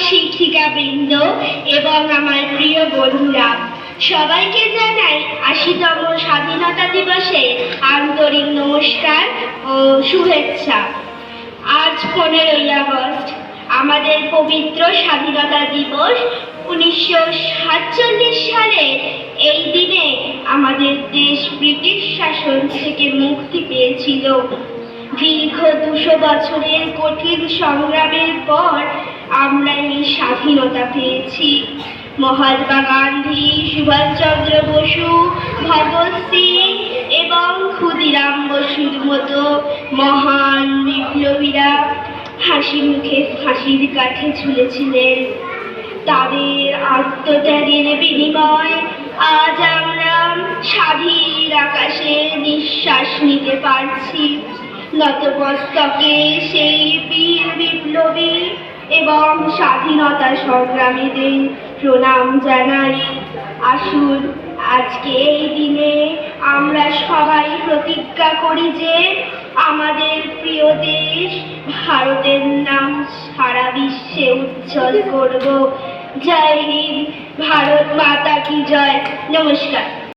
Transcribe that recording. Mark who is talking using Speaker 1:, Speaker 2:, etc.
Speaker 1: শিক্ষিকাবৃন্দ এবং আমার প্রিয় বন্ধুরা, সবাইকে জানাই ৮০তম স্বাধীনতা দিবসে আন্তরিক নমস্কার ও শুভেচ্ছা। আজ 15ই আগস্ট, আমাদের পবিত্র স্বাধীনতা দিবস। 1947 সালে এই দিনে আমাদের দেশ ব্রিটিশ শাসন থেকে মুক্তি পেয়েছিল। দীর্ঘ 200 বছরের কঠিন সংগ্রামের পর আমরা এই স্বাধীনতা পেয়েছি। মহাত্মা গান্ধী, সুভাষচন্দ্র বসু, ভগৎ সিং এবং ক্ষুদিরাম বসুর মতো মহান বিপ্লবীরা হাসি মুখে ফাঁসির কাঠে ঝুলেছিলেন। তাদের আত্মত্যাগের বিনিময়ে আজ আমরা স্বাধীন আকাশে নিঃশ্বাস নিতে পারছি। নতমস্তকে সেই বীর বিপ্লবী এবং স্বাধীনতা সংগ্রামীদের প্রণাম জানাই। আসুন আজকে এই দিনে আমরা সবাই প্রতিজ্ঞা করি যে আমাদের প্রিয় দেশ ভারতের নাম সারা বিশ্বে উজ্জ্বল করব। জয় হিন্দ, ভারত মাতা কি জয়। নমস্কার।